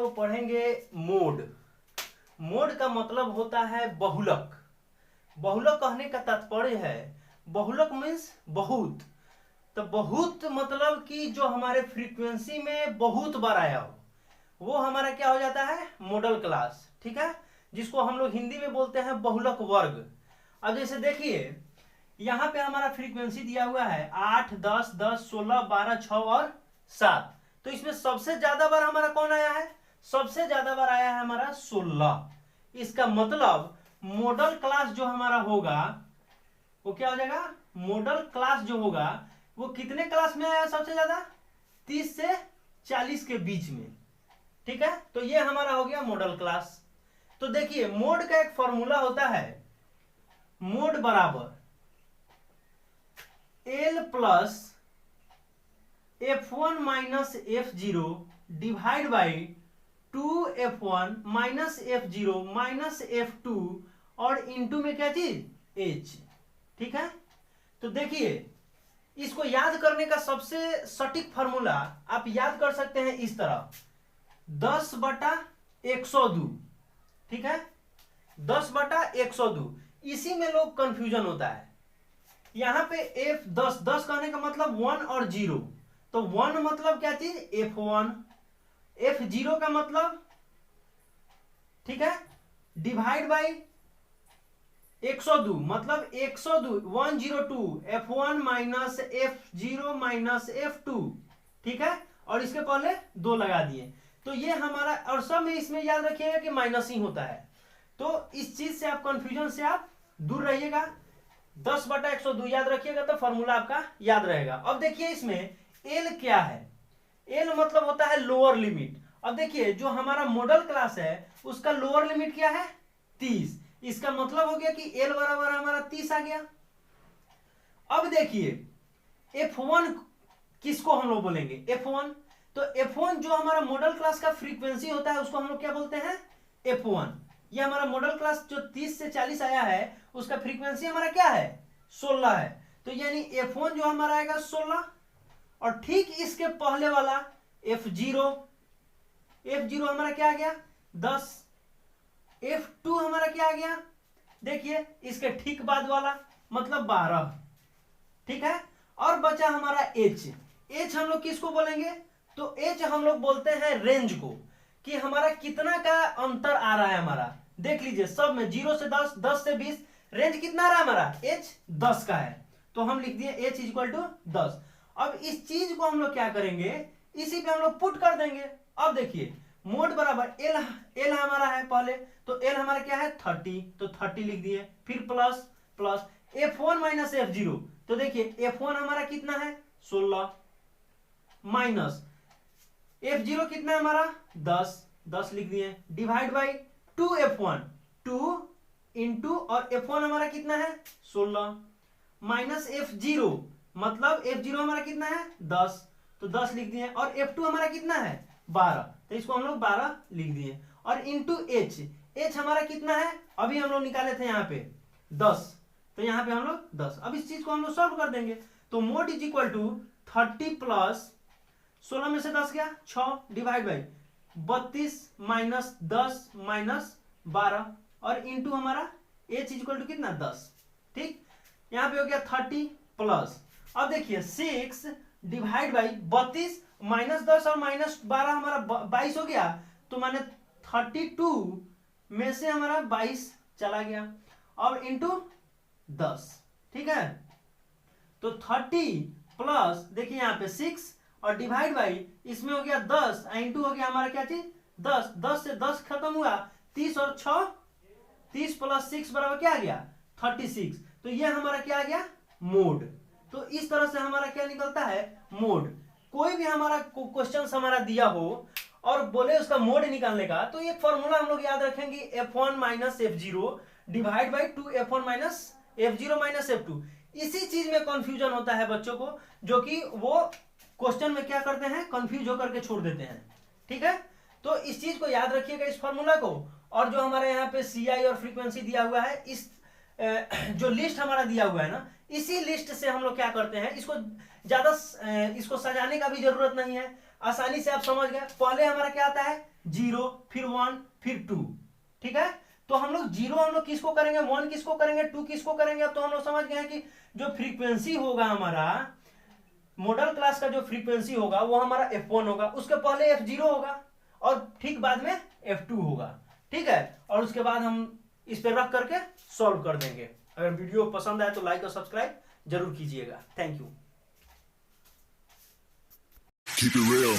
लोग पढ़ेंगे mode. Mode का मतलब होता है बहुलक। बहुलक कहने का तात्पर्य है, बहुलक मीन्स बहुत। तो बहुत मतलब कि जो हमारे फ्रीक्वेंसी में बहुत बार आया हो वो हमारा क्या हो जाता है, मॉडल क्लास। ठीक है, जिसको हम लोग हिंदी में बोलते हैं बहुलक वर्ग। अब जैसे देखिए यहाँ पे हमारा फ्रीक्वेंसी दिया हुआ है 8, 10, 10, 16, 12, 6 और 7। तो इसमें सबसे ज्यादा बार हमारा कौन आया है, सबसे ज्यादा बार आया है हमारा 16। इसका मतलब मॉडल क्लास जो हमारा होगा वो क्या हो जाएगा, मॉडल क्लास जो होगा वो कितने क्लास में आया सबसे ज्यादा, 30 से 40 के बीच में। ठीक है, तो ये हमारा हो गया मॉडल क्लास। तो देखिए मोड का एक फॉर्मूला होता है, मोड बराबर L plus F1 minus F0 divide by 2F1 minus F0 minus F2 और इंटू में क्या चीज, H। ठीक है, तो देखिए इसको याद करने का सबसे सटीक फॉर्मूला आप याद कर सकते हैं इस तरह, 10/102। ठीक है, 10/102। इसी में लोग कंफ्यूजन होता है। यहां पे F10, 10 कहने का मतलब 1 और 0। तो 1 मतलब क्या चीज, F1। F0 का मतलब, ठीक है, डिवाइड बाई 102 मतलब 102, 102 F1 minus F0 minus F2। ठीक है, और इसके पहले 2 लगा दिए। तो ये हमारा, और सब में इसमें याद रखिएगा कि माइनस ही होता है। तो इस चीज से आप कंफ्यूजन से आप दूर रहिएगा। 10/102 याद रखिएगा तो फॉर्मूला आपका याद रहेगा। अब देखिए इसमें एल क्या है, एल मतलब होता है लोअर लिमिट। अब देखिए जो हमारा मॉडल क्लास है उसका लोअर लिमिट क्या है, 30। इसका मतलब हो गया कि एल बराबर हमारा 30 आ गया। अब देखिए F1 किसको हम लोग बोलेंगे, F1। तो F1 जो हमारा मॉडल क्लास का फ्रीक्वेंसी होता है उसको हम लोग क्या बोलते हैं, F1। ये हमारा मॉडल क्लास जो 30 से 40 आया है उसका फ्रीक्वेंसी हमारा क्या है, 16 है। तो यानी F1 जो हमारा आएगा 16। और ठीक इसके पहले वाला F0, F0 हमारा क्या आ गया, 10। F2 हमारा क्या आ गया, देखिए इसके ठीक बाद वाला मतलब 12। ठीक है, और बचा हमारा H। H हम लोग किसको बोलेंगे, तो H हम लोग बोलते हैं रेंज को, कि हमारा कितना का अंतर आ रहा है हमारा। देख लीजिए सब में 0 से 10, 10 से 20, रेंज कितना आ रहा है हमारा, H 10 का है। तो हम लिख दिए H इक्वल टू 10। अब इस चीज को हम लोग क्या करेंगे, इसी पे हम लोग पुट कर देंगे। अब देखिए मोड बराबर एल हमारा है पहले, तो एल हमारा क्या है 30, तो 30 लिख दिए। फिर plus plus F1 minus F0, तो देखिए F1 हमारा कितना है 16, माइनस F0 कितना है हमारा 10, 10 लिख दिए। डिवाइड बाई 2F1, 2 इंटू और F1 हमारा कितना है 16, माइनस F0 मतलब F0 हमारा कितना है 10, तो 10 लिख दिए। और F2 हमारा कितना है 12, तो इसको हम लोग 12 लिख दिए। और इंटू H, H हमारा कितना है, अभी हम लोग निकाले थे यहाँ पे 10, तो यहाँ पे हम लोग 10। अब इस चीज को हम लोग सॉल्व कर देंगे। तो mode is equal to 30 plus 16 में से 10 गया 6, डिवाइड बाई 32 माइनस 10 माइनस 12 और इंटू हमारा H इक्वल टू कितना 10। ठीक, यहाँ पे हो गया 30 प्लस, अब देखिए 6 डिवाइड बाई 32 माइनस 10 और माइनस 12 हमारा 22 हो गया। तो माने 32 में से हमारा 22 चला गया और इंटू 10। ठीक है, तो 30 प्लस देखिए यहाँ पे 6 और डिवाइड बाई इसमें हो गया 10, इंटू हो गया हमारा क्या चीज 10। 10 से 10 खत्म हुआ, 30 और 6, 30 प्लस 6 बराबर क्या आ गया 36। तो ये हमारा क्या आ गया मोड। तो इस तरह से हमारा क्या निकलता है मोड। कोई भी हमारा क्वेश्चन हमारा दिया हो और बोले उसका मोड निकालने का, तो ये फॉर्मूला हम लोग याद रखेंगे F1 minus F0 divide by 2F1 minus F0 minus F2। इसी चीज में कंफ्यूजन होता है बच्चों को, जो कि वो क्वेश्चन में क्या करते हैं कंफ्यूज होकर के छोड़ देते हैं। ठीक है, तो इस चीज को याद रखिएगा इस फॉर्मूला को। और जो हमारे यहाँ पे CI और फ्रीक्वेंसी दिया हुआ है, इस जो लिस्ट हमारा दिया हुआ है ना, इसी लिस्ट से हम लोग क्या करते हैं, इसको ज्यादा इसको सजाने का भी जरूरत नहीं है, आसानी से आप समझ गए। पहले हमारा क्या आता है 0 फिर 1 फिर 2। ठीक है, तो हम लोग 0 हम लोग किसको करेंगे, 1 किसको करेंगे, 2 किसको करेंगे। अब तो हम लोग समझ गए हैं कि जो फ्रीक्वेंसी होगा हमारा मॉडल क्लास का, जो फ्रीक्वेंसी होगा वो हमारा f1 होगा, उसके पहले f0 होगा और ठीक बाद में f2 होगा। ठीक है, और उसके बाद हम इस पे रख करके सॉल्व कर देंगे। अगर वीडियो पसंद आए तो लाइक और सब्सक्राइब जरूर कीजिएगा। Thank you. Keep it real.